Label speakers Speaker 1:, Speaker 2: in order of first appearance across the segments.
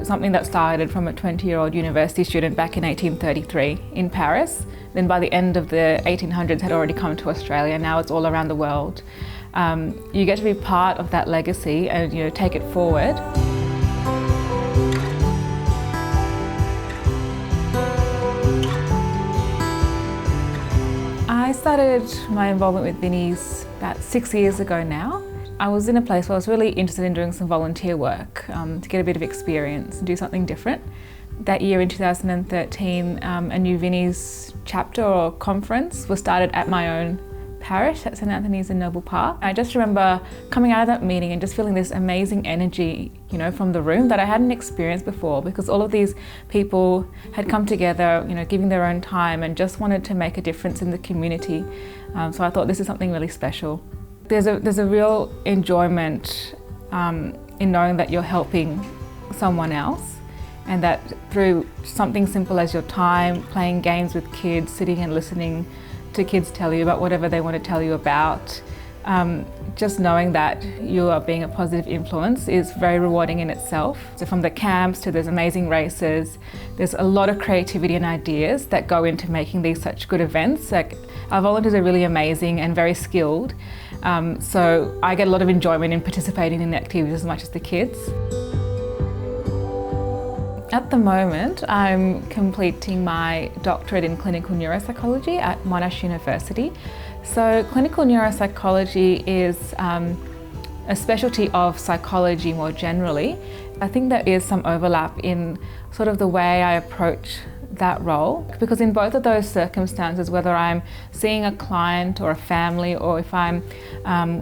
Speaker 1: something that started from a 20-year-old university student back in 1833 in Paris. Then by the end of the 1800s had already come to Australia. Now it's all around the world. You get to be part of that legacy and take it forward. I started my involvement with Vinnies about 6 years ago now. I was in a place where I was really interested in doing some volunteer work to get a bit of experience and do something different. That year in 2013, a new Vinnies chapter or conference was started at my own parish at St Anthony's in Noble Park. I just remember coming out of that meeting and just feeling this amazing energy, from the room that I hadn't experienced before, because all of these people had come together, giving their own time and just wanted to make a difference in the community. So I thought this is something really special. There's a real enjoyment in knowing that you're helping someone else, and that through something simple as your time, playing games with kids, sitting and listening to kids tell you about whatever they want to tell you about, just knowing that you are being a positive influence is very rewarding in itself. So from the camps to those amazing races, there's a lot of creativity and ideas that go into making these such good events. Like, our volunteers are really amazing and very skilled, so I get a lot of enjoyment in participating in the activities as much as the kids. At the moment, I'm completing my doctorate in clinical neuropsychology at Monash University. So clinical neuropsychology is a specialty of psychology more generally. I think there is some overlap in sort of the way I approach that role, because in both of those circumstances, whether I'm seeing a client or a family, or if I'm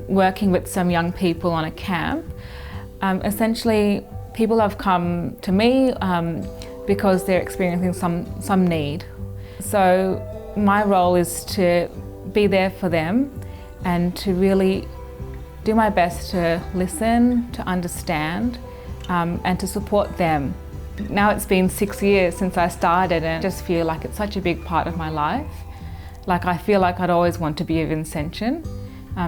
Speaker 1: working with some young people on a camp, essentially people have come to me because they're experiencing some need. So my role is to be there for them and to really do my best to listen, to understand, and to support them. Now it's been 6 years since I started, and I just feel like it's such a big part of my life. Like, I feel like I'd always want to be a Vincentian.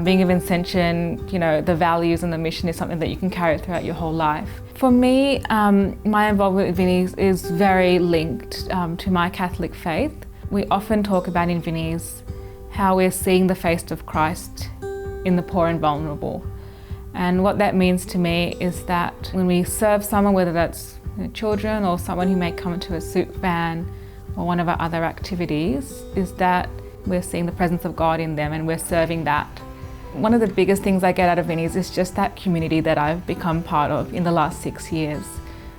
Speaker 1: Being a Vincentian, the values and the mission is something that you can carry throughout your whole life. For me, my involvement with Vinnies is very linked to my Catholic faith. We often talk about in Vinnies how we're seeing the face of Christ in the poor and vulnerable. And what that means to me is that when we serve someone, whether that's children or someone who may come to a soup van or one of our other activities, is that we're seeing the presence of God in them and we're serving that. One of the biggest things I get out of Vinnies is just that community that I've become part of in the last 6 years.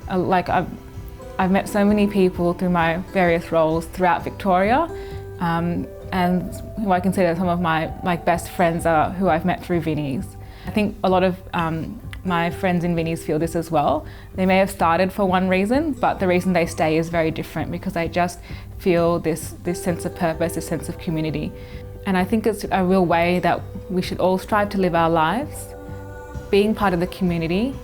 Speaker 1: I've met so many people through my various roles throughout Victoria, and who I consider some of my best friends are who I've met through Vinnies. I think a lot of my friends in Vinnies feel this as well. They may have started for one reason, but the reason they stay is very different, because they just feel this sense of purpose, this sense of community. And I think it's a real way that we should all strive to live our lives, being part of the community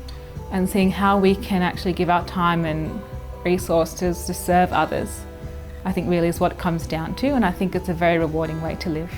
Speaker 1: and seeing how we can actually give our time and resources to serve others. I think really is what it comes down to, and I think it's a very rewarding way to live.